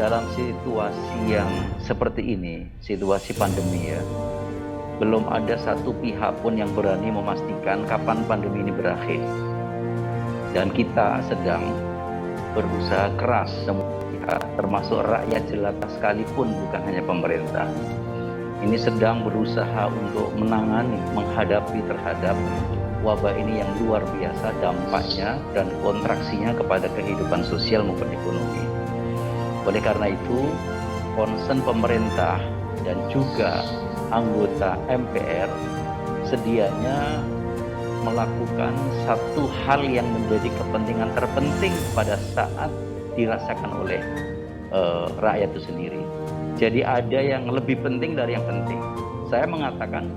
dalam situasi yang seperti ini, situasi pandemi ya, belum ada satu pihak pun yang berani memastikan kapan pandemi ini berakhir. Dan kita sedang berusaha keras semua pihak, termasuk rakyat jelata sekalipun, bukan hanya pemerintah. Ini sedang berusaha untuk menangani, menghadapi terhadap wabah ini yang luar biasa dampaknya dan kontraksinya kepada kehidupan sosial maupun ekonomi. Oleh karena itu, concern pemerintah dan juga anggota MPR sedianya melakukan satu hal yang menjadi kepentingan terpenting pada saat dirasakan oleh rakyat itu sendiri. Jadi ada yang lebih penting dari yang penting. Saya mengatakan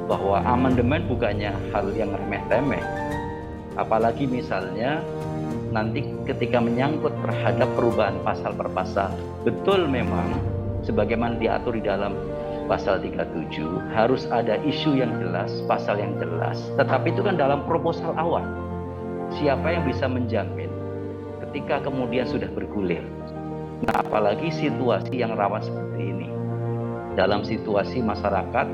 bahwa amandemen bukannya hal yang remeh-temeh. Apalagi misalnya nanti ketika menyangkut terhadap perubahan pasal per pasal. Betul memang sebagaimana diatur di dalam pasal 37 harus ada isu yang jelas, pasal yang jelas. Tetapi itu kan dalam proposal awal. Siapa yang bisa menjamin ketika kemudian sudah bergulir? Nah, apalagi situasi yang rawan seperti ini. Dalam situasi masyarakat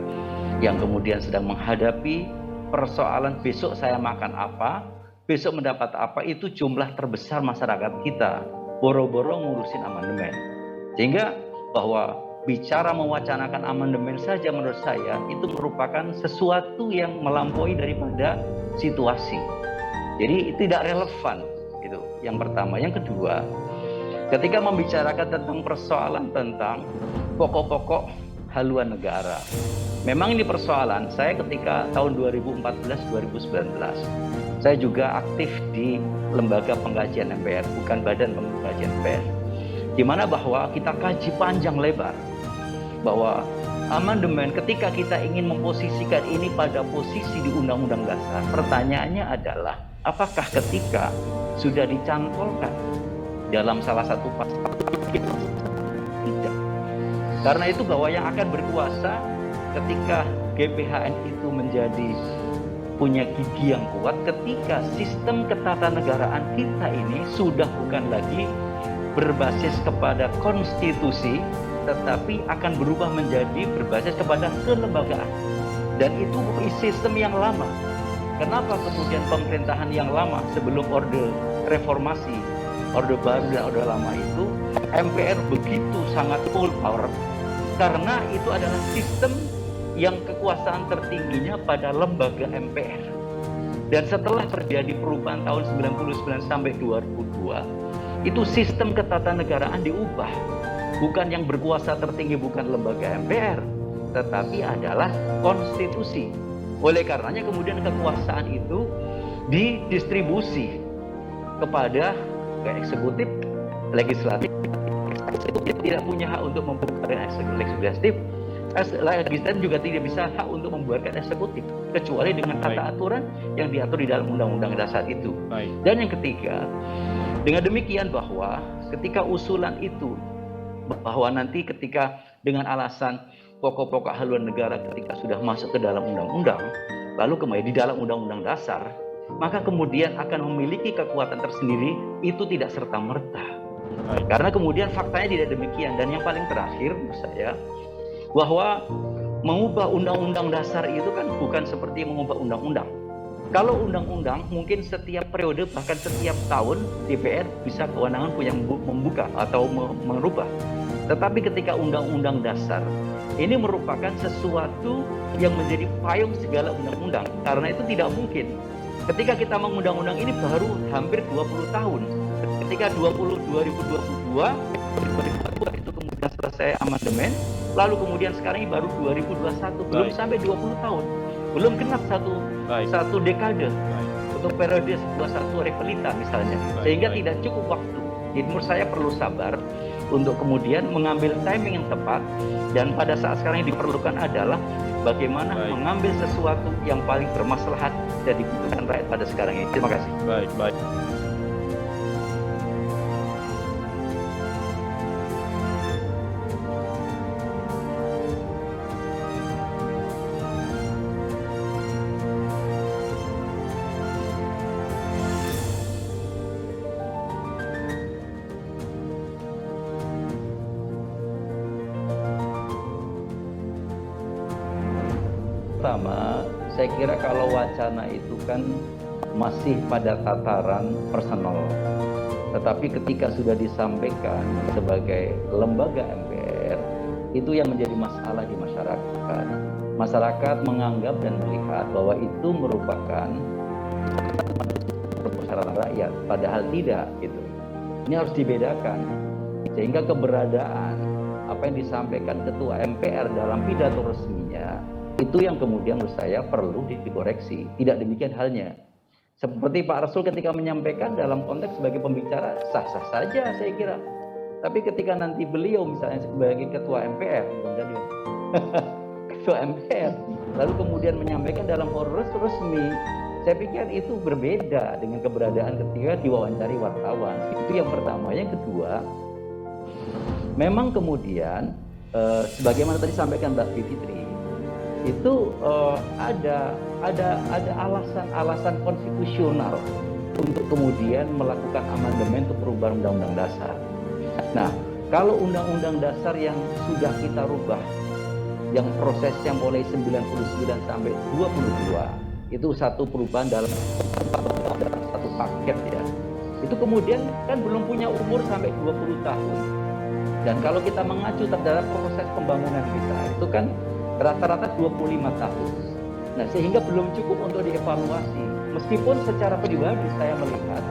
yang kemudian sedang menghadapi persoalan besok saya makan apa, besok mendapat apa, itu jumlah terbesar masyarakat kita boro-boro ngurusin amandemen. Sehingga bahwa bicara mewacanakan amandemen saja menurut saya itu merupakan sesuatu yang melampaui daripada situasi. Jadi tidak relevan itu. Yang pertama, yang kedua, ketika membicarakan tentang persoalan tentang pokok-pokok haluan negara. Memang ini persoalan, saya ketika tahun 2014-2019, saya juga aktif di lembaga pengkajian MPR, bukan badan pengkajian MPR. Di mana bahwa kita kaji panjang lebar, bahwa amandemen ketika kita ingin memposisikan ini pada posisi di Undang-Undang Dasar, pertanyaannya adalah, apakah ketika sudah dicantolkan dalam salah satu pasal tidak? Karena itu bahwa yang akan berkuasa ketika GPHN itu menjadi punya gigi yang kuat ketika sistem ketatanegaraan kita ini sudah bukan lagi berbasis kepada konstitusi, tetapi akan berubah menjadi berbasis kepada kelembagaan. Dan itu sistem yang lama. Kenapa kemudian pemerintahan yang lama sebelum orde reformasi, orde baru dan orde lama itu MPR begitu sangat full power? Karena itu adalah sistem yang kekuasaan tertingginya pada lembaga MPR. Dan setelah terjadi perubahan tahun 99 sampai 2002, itu sistem ketatanegaraan diubah. Bukan yang berkuasa tertinggi bukan lembaga MPR, tetapi adalah konstitusi. Oleh karenanya kemudian kekuasaan itu didistribusi kepada eksekutif, legislatif. Eksekutif tidak punya hak untuk membubarkan legislatif. Legislatif juga tidak bisa hak untuk membubarkan eksekutif kecuali dengan tata aturan yang diatur di dalam Undang-Undang Dasar itu. Dan yang ketiga, dengan demikian bahwa ketika usulan itu bahwa nanti ketika dengan alasan pokok-pokok haluan negara ketika sudah masuk ke dalam undang-undang, lalu kemudian di dalam Undang-Undang Dasar, maka kemudian akan memiliki kekuatan tersendiri, itu tidak serta-merta. Karena kemudian faktanya tidak demikian. Dan yang paling terakhir menurut saya, bahwa mengubah undang-undang dasar itu kan bukan seperti mengubah undang-undang. Kalau undang-undang mungkin setiap periode bahkan setiap tahun DPR bisa kewenangan punya membuka atau merubah. Tetapi ketika undang-undang dasar ini merupakan sesuatu yang menjadi payung segala undang-undang. Karena itu tidak mungkin ketika kita mengundang-undang ini baru hampir 20 tahun. Ketika 2022 itu kemudian selesai amandemen, lalu kemudian sekarang ini baru 2021, belum sampai 20 tahun, belum genap satu dekade untuk periode 21 repelita misalnya, sehingga tidak cukup waktu. Jadi menurut saya perlu sabar untuk kemudian mengambil timing yang tepat, dan pada saat sekarang yang diperlukan adalah bagaimana mengambil sesuatu yang paling bermaslahat dan dibutuhkan rakyat pada sekarang ini. Terima kasih. Baik. pertama, saya kira kalau wacana itu kan masih pada tataran personal. Tetapi ketika sudah disampaikan sebagai lembaga MPR, itu yang menjadi masalah di masyarakat. Masyarakat menganggap dan melihat bahwa itu merupakan permusyawaratan rakyat, padahal tidak gitu. Ini harus dibedakan. Sehingga keberadaan apa yang disampaikan Ketua MPR dalam pidato resminya itu yang kemudian menurut saya perlu dikoreksi. Tidak demikian halnya. Seperti Pak Rasul ketika menyampaikan dalam konteks sebagai pembicara, sah-sah saja saya kira. Tapi ketika nanti beliau misalnya sebagai Ketua MPR, Ketua MPR, lalu kemudian menyampaikan dalam forum resmi, saya pikir itu berbeda dengan keberadaan ketika diwawancari wartawan. Itu yang pertama. Yang kedua, memang kemudian sebagaimana tadi sampaikan Mbak Bivitri, itu ada alasan-alasan konstitusional untuk kemudian melakukan amandemen untuk perubahan Undang-Undang Dasar. Nah, kalau Undang-Undang Dasar yang sudah kita rubah, yang prosesnya mulai 99 sampai 22, itu satu perubahan dalam satu paket ya. Itu kemudian kan belum punya umur sampai 20 tahun. Dan kalau kita mengacu terhadap proses pembangunan kita, itu kan rata-rata 25 tahun. Nah, sehingga belum cukup untuk dievaluasi. Meskipun secara pribadi saya melihat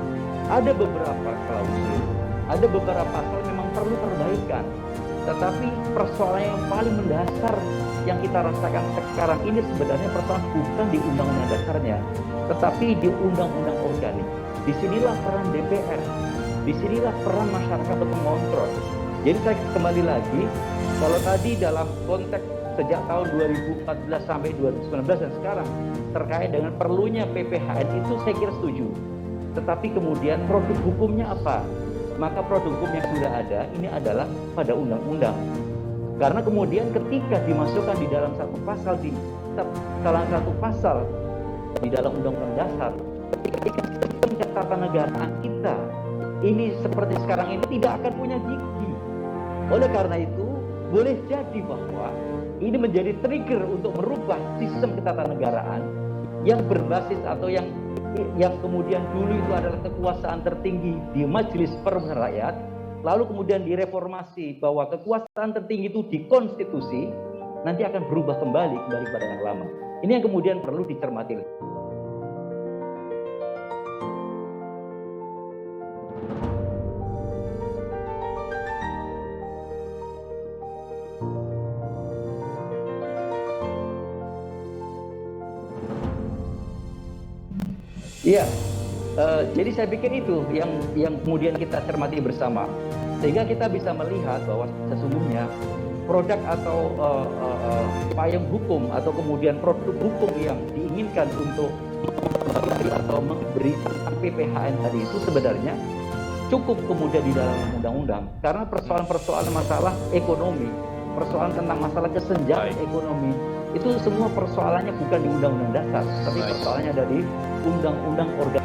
ada beberapa klausul, ada beberapa pasal memang perlu perbaikan. Tetapi persoalan yang paling mendasar yang kita rasakan sekarang ini sebenarnya persoalan bukan di undang-undang dasarnya, tetapi di undang-undang organik. Disinilah peran DPR, disinilah peran masyarakat untuk mengontrol. Jadi saya kembali lagi, kalau tadi dalam konteks sejak tahun 2014 sampai 2019 dan sekarang terkait dengan perlunya PPHN itu saya kira setuju. Tetapi kemudian produk hukumnya apa? Maka produk hukum yang sudah ada ini adalah pada undang-undang. Karena kemudian ketika dimasukkan di dalam satu pasal di salah satu pasal di dalam Undang-Undang Dasar, ketika ketatanegaraan kita ini seperti sekarang ini tidak akan punya gigi. Oleh karena itu, boleh jadi bahwa ini menjadi trigger untuk merubah sistem ketatanegaraan yang berbasis atau yang kemudian dulu itu adalah kekuasaan tertinggi di Majelis Permusyawaratan Rakyat, lalu kemudian direformasi bahwa kekuasaan tertinggi itu di konstitusi, nanti akan berubah kembali pada yang lama. Ini yang kemudian perlu dicermati. Iya, jadi saya pikir itu yang kemudian kita cermati bersama, sehingga kita bisa melihat bahwa sesungguhnya produk atau payung hukum atau kemudian produk hukum yang diinginkan untuk atau memberi tentang PPHN tadi itu sebenarnya cukup kemudian di dalam undang-undang, karena persoalan-persoalan masalah ekonomi, persoalan tentang masalah kesenjangan ekonomi, itu semua persoalannya bukan di Undang-Undang Dasar, tapi persoalannya ada di Undang-Undang Organik.